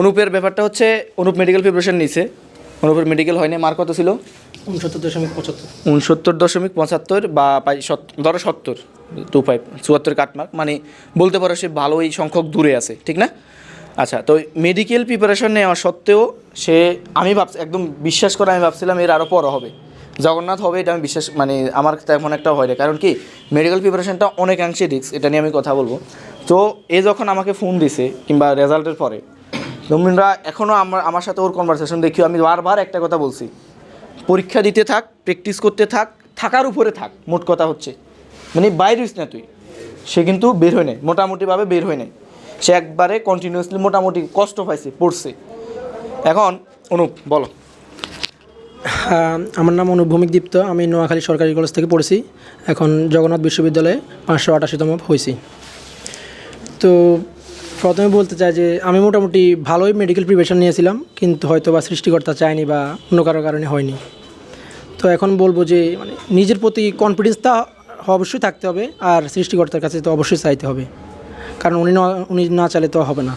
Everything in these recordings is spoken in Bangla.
অনুপের ব্যাপারটা হচ্ছে অনুপ মেডিকেল প্রিপারেশন নিছে, অনুপের মেডিকেল হয়নি, মার্ক কত ছিল? 69.75 বা ধরো 70, 25 74 কাটমার্ক, মানে বলতে পারো সে ভালোই সংখ্যক দূরে আছে, ঠিক না? আচ্ছা, তো মেডিকেল প্রিপারেশন নেওয়া সত্ত্বেও সে, আমি একদম বিশ্বাস করে আমি ভাবছিলাম এর আরও পড়া হবে, জগন্নাথ হবে, এটা আমি বিশ্বাস, মানে আমার তেমন একটা হয় না, কারণ কি মেডিকেল প্রিপারেশনটা অনেকাংশে রিস্ক, এটা নিয়ে আমি কথা বলবো। তো এ যখন আমাকে ফোন দিছে কিংবা রেজাল্টের পরে, নমিনরা এখনও আমার সাথে ওর কনভারসেশন দেখিও আমি বারবার একটা কথা বলছি, পরীক্ষা দিতে থাক, প্র্যাকটিস করতে থাক, থাকার উপরে থাক, মোট কথা হচ্ছে মানে বাইরে হইস না তুই। সে কিন্তু বের হয় নাই, মোটামুটিভাবে বের হয় নাই, সে একবারে কন্টিনিউয়াসলি মোটামুটি কষ্ট পাইছে, পড়ছে। এখন অনুপ বলো। আমার নাম অনুপ ভৌমিক দীপ্ত, আমি নোয়াখালী সরকারি কলেজ থেকে পড়েছি, এখন জগন্নাথ বিশ্ববিদ্যালয়ে 588তম হয়েছি। তো প্রথমে বলতে চাই যে আমি মোটামুটি ভালোই মেডিকেল প্রিপারেশন নিয়েছিলাম, কিন্তু হয়তো বা সৃষ্টিকর্তা চায়নি বা অন্য কারো কারণে হয়নি। তো এখন বলবো যে মানে নিজের প্রতি কনফিডেন্সটা অবশ্যই থাকতে হবে, আর সৃষ্টিকর্তার কাছে তো অবশ্যই চাইতে হবে, কারণ উনি না চাইলে তো হবে না।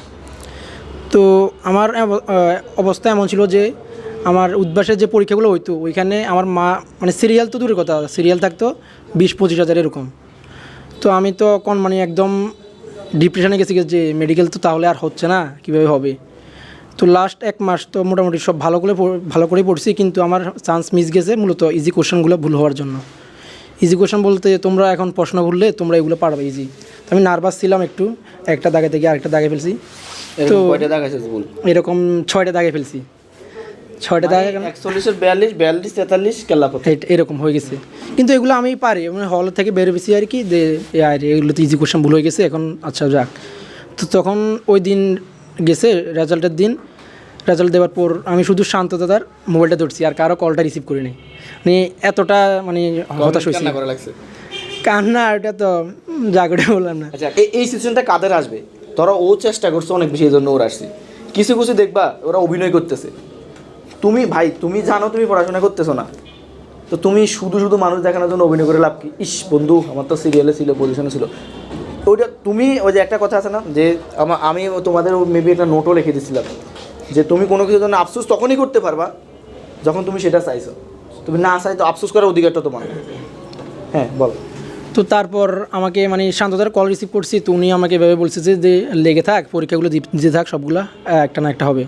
তো আমার অবস্থা এমন ছিল যে আমার উদ্বাসের যে পরীক্ষাগুলো হইতো ওইখানে আমার মা, মানে সিরিয়াল তো দূরের কথা, সিরিয়াল থাকতো 20-25 হাজার এরকম। তো আমি তো মানে একদম ডিপ্রেশনে গেছি যে মেডিকেল তো তাহলে আর হচ্ছে না, কীভাবে হবে। তো লাস্ট 1 মাস তো মোটামুটি সব ভালো করেই পড়ছি, কিন্তু আমার চান্স মিস গেছে মূলত ইজি কোশ্চেনগুলো ভুল হওয়ার জন্য। ইজি কোশ্চেন বলতে তোমরা এখন প্রশ্ন ভুললে তোমরা এগুলো পারবে ইজি। তো আমি নার্ভাস ছিলাম একটু, একটা দাগে থেকে আরেকটা দাগে ফেলছি। তো এরকম 6টা দাগে ফেলছি, 6টা দাগে 41-এর 42, 43 কেল্লাপথ এরকম হয়ে গেছে। কিন্তু এগুলো আমি পারি, মানে হল থেকে বেরোবেছি আর কি, যে এগুলো তো ইজি কোশ্চেন ভুল হয়ে গেছে, এখন আচ্ছা যাক। তো তখন ওই দিন গেছে রেজাল্টের দিন, রেজাল্ট দেওয়ার পর আমি শুধু শান্ত দাদার মোবাইলটা ধরছি, আর কারো কলটা রিসিভ করি নাই। মানে এতটা মানে হতাশ হয়েছি, কান্না, ওটা তো জাগড়ে বললাম না। আচ্ছা, এই সিচুয়েশনটা কাদের আসবে? ধরো ও চেষ্টা করছে অনেক বেশি, এই জন্য ওর আসছে। কিছু কিছু দেখবা ওরা অভিনয় করতেছে, তুমি ভাই তুমি জানো তুমি পড়াশোনা করতেছো না, তো তুমি শুধু শুধু মানুষ দেখানোর জন্য অভিনয় করে লাভ কি? ইস বন্ধু আমার তো সিরিয়ালে ছিল, পজিশনে ছিল, ওইটা তুমি ওই যে একটা কথা আছে না যে আমি তোমাদের মেবি একটা নোটও লিখে দিয়েছিলাম যে তুমি কোনো কিছুর জন্য আফসোস তখনই করতে পারবা যখন তুমি সেটা চাইছো, তুমি না চাই তো আফসোস করার অধিকারটা তোমার। হ্যাঁ বল। তো তারপর আমাকে মানে শান্তদার কল রিসিভ করছি, তো উনি আমাকে এভাবে বলছে যে লেগে থাক, পরীক্ষাগুলো দিতে থাক, সবগুলা একটা না একটা হবে।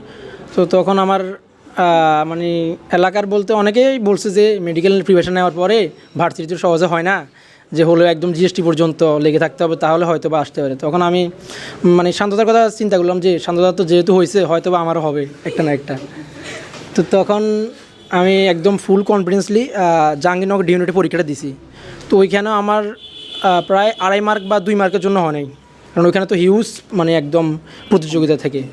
তো তখন আমার মানে এলাকার বলতে অনেকেই বলছে যে মেডিকেল প্রিপারেশন নেওয়ার পরে ভার্সিটিতে সহজে হয় না, যে হলো একদম জিএসটি পর্যন্ত লেগে থাকতে হবে, তাহলে হয়তো বা আসতে পারে। তখন আমি মানে শান্তদার কথা চিন্তা করলাম যে শান্তদার তো যেহেতু হয়েছে হয়তো বা আমারও হবে একটা না একটা। তো তখন আমি একদম ফুল কনফিডেন্সলি জাহাঙ্গীরনগর ডিউনিটে পরীক্ষাটা দিছি। তো ওইখানে আমার প্রায় 2.5 মার্ক বা 2 মার্কের জন্য হয় নাই, কারণ ওইখানে তো হিউজ মানে একদম প্রতিযোগিতা থেকে।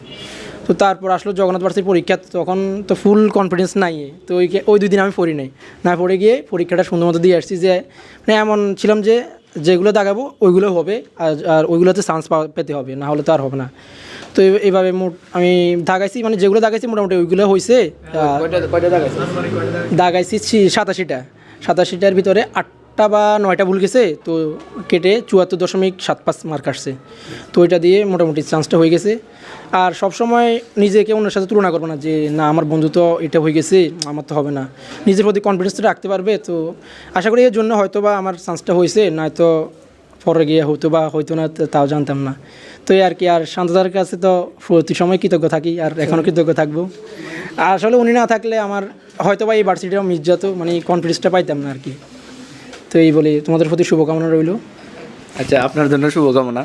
তো তারপর আসলো জগন্নাথ ভার্সিটির পরীক্ষা, তখন তো ফুল কনফিডেন্স নাই। তো ওই 2 দিন আমি পড়ি নাই, না পড়ে গিয়ে পরীক্ষাটা সুন্দর মতো দিয়ে আসছি, যে মানে এমন ছিলাম যে যেগুলো দাগাবো ওইগুলো হবে, আর ওইগুলোতে চান্স পেতে হবে, না হলে তো আর হবে না। তো এইভাবে আমি দাগাইছি, মানে যেগুলো দাগাইছি মোটামুটি ওইগুলো হয়েছে। দাগাইছি 87টার ভিতরে 8টা বা 9টা ভুল গেছে, তো কেটে 74.75 মার্ক আসছে। তো ওইটা দিয়ে মোটামুটি চান্সটা হয়ে গেছে। আর সবসময় নিজেকে অন্যের সাথে তুলনা করবো না, যে না আমার বন্ধু তো এটা হয়ে গেছে, আমার তো হবে না। নিজের প্রতি কনফিডেন্সটা রাখতে পারবে, তো আশা করি এর জন্য হয়তো বা আমার চান্সটা হয়েছে, নয়তো পরে গিয়ে হয়তো না, তাও জানতাম না। তো এই আর কি, আর শান্তদার কাছে তো প্রতি সময় কৃতজ্ঞ থাকি, আর এখনও কৃতজ্ঞ থাকবো। আসলে উনি না থাকলে আমার হয়তো বা এই ভার্সিটিটাও মিস যেত, মানে কনফিডেন্সটা পাইতাম না আর কি। তো এই বলে তোমাদের প্রতি শুভকামনা রইল। আচ্ছা, আপনার জন্য শুভকামনা।